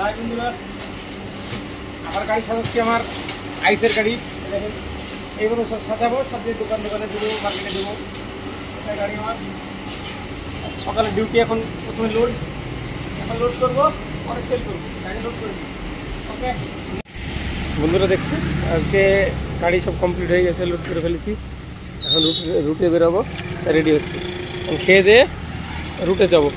High বন্ধুরা, আমার গাড়ি সাজাচ্ছি, আমার আইসের গাড়ি। এইগুলো সব সাজাবো, সাজিয়ে দোকানে দেবো, মার্কেটে দেবো। এটা গাড়ি আমার সকালে ডিউটি। এখন প্রথমে এখন লোড করবো, পরে সেল করবো। গাড়ি লোড করে দিই। ওকে বন্ধুরা, দেখছি আজকে গাড়ি সব কমপ্লিট হয়ে গেছে, লোড করে ফেলেছি। এখন রুটে বেরোবো, রেডি হচ্ছে। খেয়ে দিয়ে রুটে যাবো।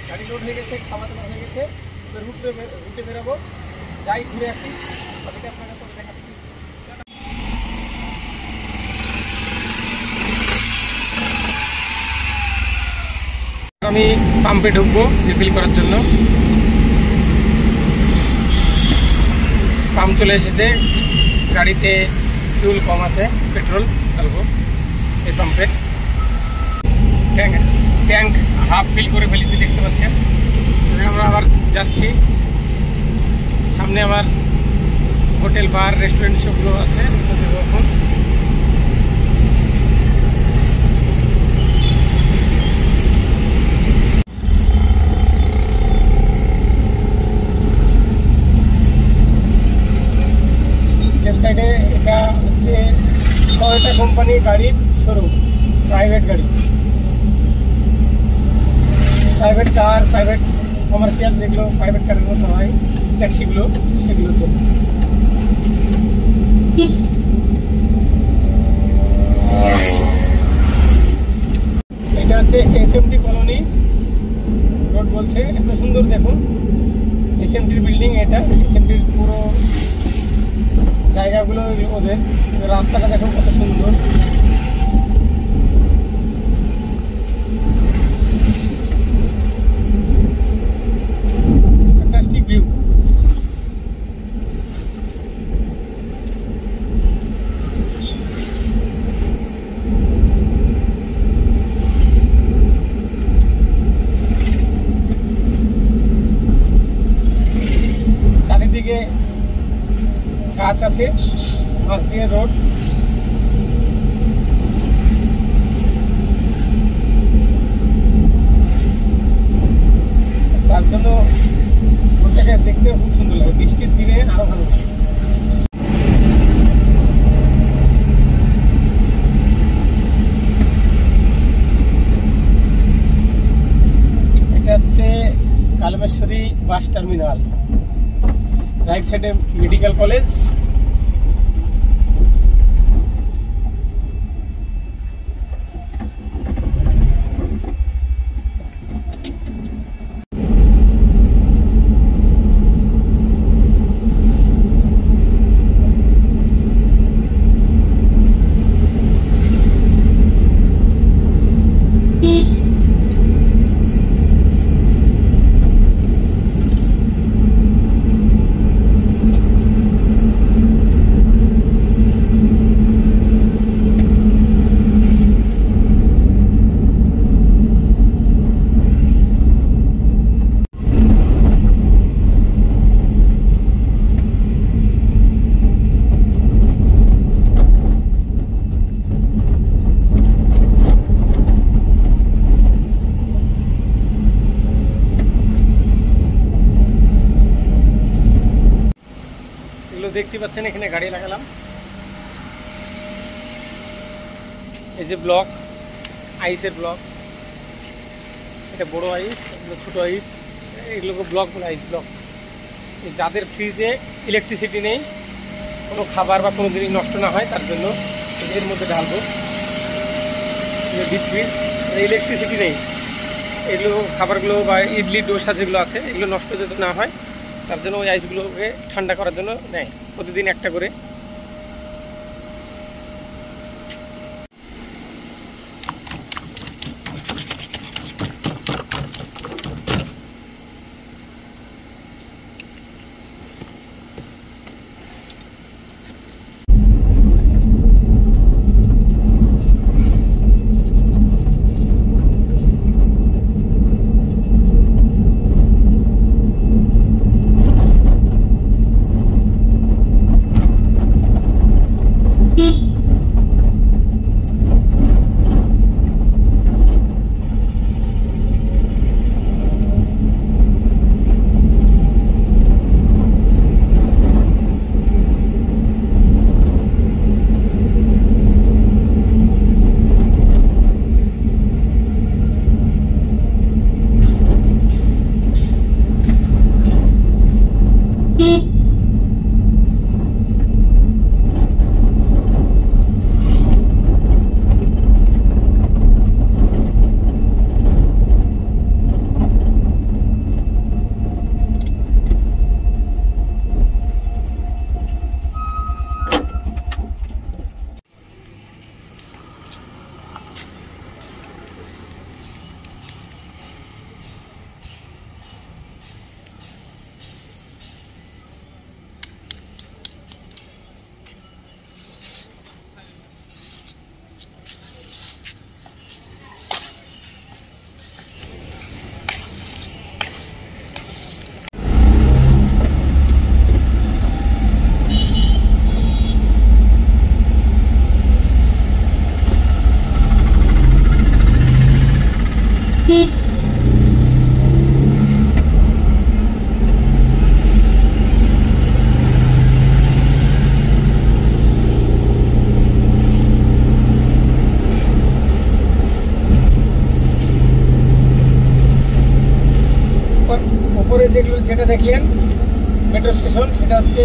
গাড়ি লোড হয়ে গেছে, খাওয়া দাওয়া হয়ে গেছে, রুটে বেরোবো। যাই ঘুরে আসি, বাকিটা আপনাকে পরে দেখাচ্ছি। আমি পাম্পে ঢুকবো রিফিল করার জন্য। পাম্প চলে এসেছে, গাড়িতে ফিউল কম আছে, পেট্রোল ঢালবো এই পাম্পে। ট্যাঙ্ক হাফ ফিল করে ফেলেছি, দেখতে পাচ্ছেন। আমরা আবার যাচ্ছি। সামনে আমার হোটেল, বার, রেস্টুরেন্ট সবগুলো আছে, দেবো এখন। লেফট সাইডে এটা হচ্ছে টয়োটা কোম্পানি গাড়ির শোরুম, প্রাইভেট গাড়ি, প্রাইভেট কার, প্রাইভেট কমার্শিয়াল যেগুলো প্রাইভেট কারের মতো হয়, ট্যাক্সিগুলো, সেগুলোর জন্য। এটা হচ্ছে এসএমটি কলোনি রোড বলছে, এত সুন্দর দেখুন। এসএমটির বিল্ডিং এটা, এসএমটির পুরো জায়গাগুলো ওদের। রাস্তাটা দেখুন কত সুন্দর। Fantastic view. চারিদিকে গাছ আছে, মাছ দিয়ে রোড। তার জন্য রোডটাকে দেখতে খুব সুন্দর লাগে, বৃষ্টির দিনে আরো ভালো লাগে। এটা হচ্ছে কালমেশ্বরী বাস টার্মিনাল। রাইট সাইডে মেডিকেল কলেজ। দেখতে পাচ্ছেন, এখানে গাড়ি লাগালাম। এই যে ব্লক, আইসের ব্লক। এটা বড় আইস, এগুলো ছোট আইস, এগুলোকে ব্লক বলে, আইস ব্লক। যাদের ফ্রিজে ইলেকট্রিসিটি নেই, কোনো খাবার বা কোনো জিনিস নষ্ট না হয়, তার জন্য এর মধ্যে ঢালবো। ডিপ ফ্রিজ, ইলেকট্রিসিটি নেই, এগুলো খাবারগুলো বা ইডলি ডোসা যেগুলো আছে, এগুলো নষ্ট যাতে না হয়, তার জন্য ওই আইসগুলোকে ঠান্ডা করার জন্য নেয় প্রতিদিন একটা করে। উপরে যেগুলো যেটা দেখলেন মেট্রো স্টেশন, সেটা হচ্ছে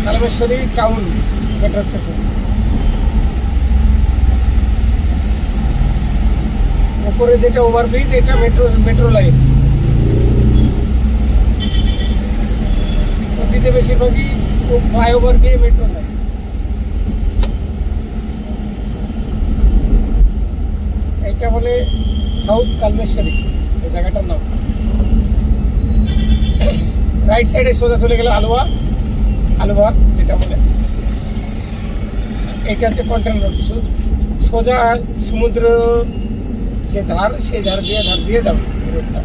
কালমেশ্বরী টাউন মেট্রো স্টেশন। উপরে যেটা ওভারব্রিজ, এটা মেট্রো লাইন। অতীতে বেশিরভাগই ফ্লাইওভার দিয়ে মেট্রো যায়। এটা বলে সাউথ কালমেশ্বরী, এই জায়গাটার নাম। রাইট সাইডে সোজা চলে গেলে আলুয়া যেটা বলে। এটা হচ্ছে কন্টেনার রোড, সোজা সমুদ্র যে ধার, সেই ধার দিয়ে যাবে রোডটা।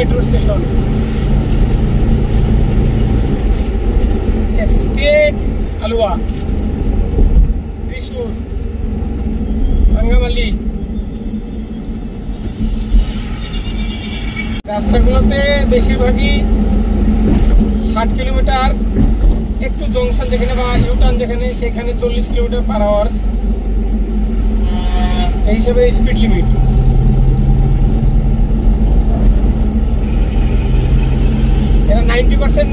Metro station, estate Aluva, Thrissur, রাঙ্গামালি। রাস্তাগুলোতে বেশিরভাগই 60 কিলোমিটার, একটু জংশন যেখানে বা ইউটার্ন যেখানে, সেখানে 40 কিলোমিটার পার আওয়ার এই হিসাবে স্পিড লিমিট। এরা 90%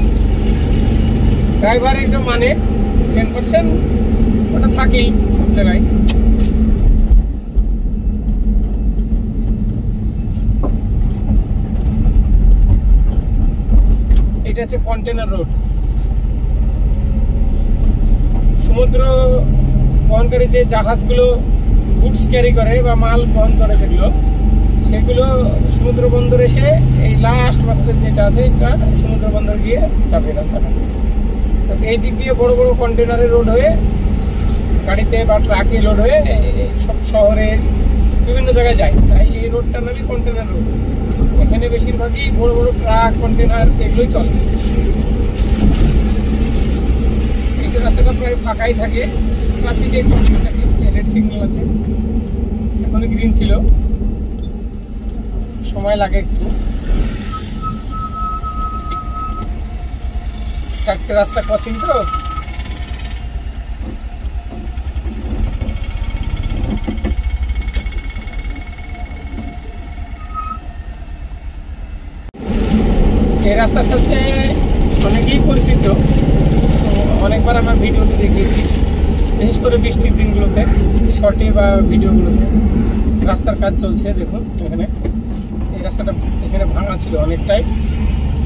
ড্রাইভার একদম মানে, 10% ওটা থাকেই সব জায়গায়। এটা হচ্ছে কন্টেনার রোড। সমুদ্র বহনকারী যে জাহাজগুলো গুডস ক্যারি করে বা মাল বহন করে, সেগুলো সমুদ্র বন্দর এসে এই লাস্ট মাত্রার যেটা আছে, এটা সমুদ্র বন্দর গিয়ে যাবে রাস্তাটা। তো এই দিক দিয়ে বড় বড় কন্টেনারের রোড হয়ে, গাড়িতে বা ট্রাকে লোড হয়ে সব শহরে বিভিন্ন জায়গায় যায়। তাই এই রোডটার নামই কন্টেনার রোড। এখানে বেশিরভাগই বড় বড় ট্রাক, কন্টেনার এগুলোই চলে। এই রাস্তাটা প্রায় ফাঁকাই থাকে, ট্রাফিকে রেড সিগন্যাল আছে, এখনো গ্রিন ছিল, সময় লাগে একটু। 4টে রাস্তা ক্রসিং তো, এই রাস্তার সাথে অনেকেই পরিচিত। অনেকবার আমার ভিডিওতে দেখিয়েছি, বিশেষ করে বৃষ্টির দিনগুলোতে শর্টে বা ভিডিওগুলোতে। রাস্তার কাজ চলছে, দেখুন এখানে এই রাস্তাটা এখানে ভাঙা ছিল অনেকটাই,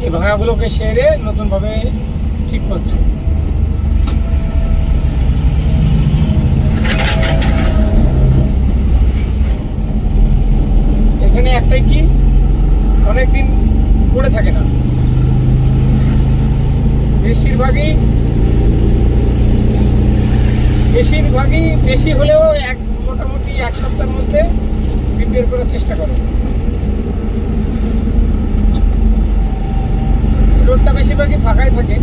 এই ভাঙাগুলোকে সেরে নতুনভাবে ঠিক করছে। এখানে একটাই কি, অনেকদিন পড়ে থাকে না, বেশিরভাগই বেশি হলেও মোটামুটি 1 সপ্তাহের মধ্যে রিপেয়ার করার চেষ্টা করে। রোডটা বেশিরভাগই ফাঁকাই থাকে,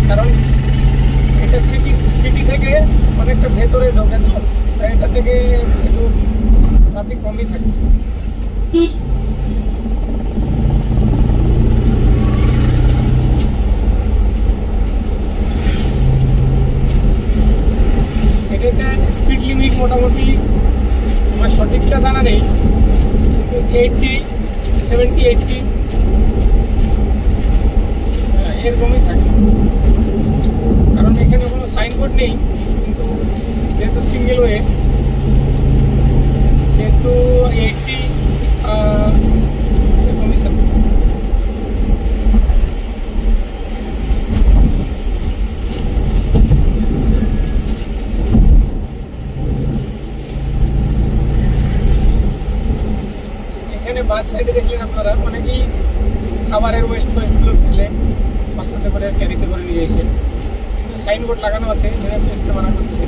কারণ এটা সিটি থেকে অনেকটা ভেতরে ঢোকে, তো তাই এটা থেকে একটু ট্রাফিক কমই থাকে। এটাতে স্পিড লিমিট মোটামুটি আমার সঠিকটা জানা নেই, কিন্তু 80, 70, 80 এরকমই থাকে। কারণ এখানে কোনো সাইনবোর্ড নেই, কিন্তু যেহেতু সিঙ্গেল ওয়ে সেহেতু 80 এরকমই থাকে। এখানে বাস সাইডে দেখলেন আপনারা অনেকেই খাবারের ওয়েস্টগুলো ফেলে বস্তাতে করে ক্যারিতে করে নিয়ে এসে, কিন্তু সাইনবোর্ড লাগানো আছে যেটা ফেলতে মানা করছে।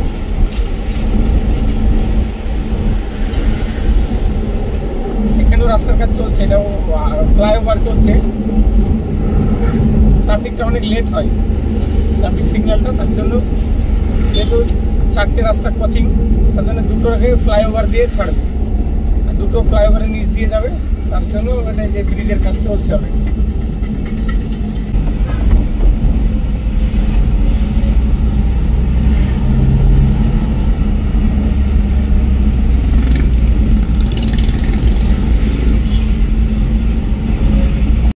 এখানেও রাস্তার কাজ চলছে, এটাও ফ্লাইওভার চলছে, ট্রাফিকটা অনেক লেট হয়, ট্রাফিক সিগন্যালটা, তার জন্য যেহেতু 4টে রাস্তা কোচিং, তার জন্য দুটোকে ফ্লাইওভার দিয়ে ছাড়বে, আর দুটো ফ্লাইওভারের নিচ দিয়ে যাবে, তার জন্য যে ব্রিজের কাজ চলছে অনেক।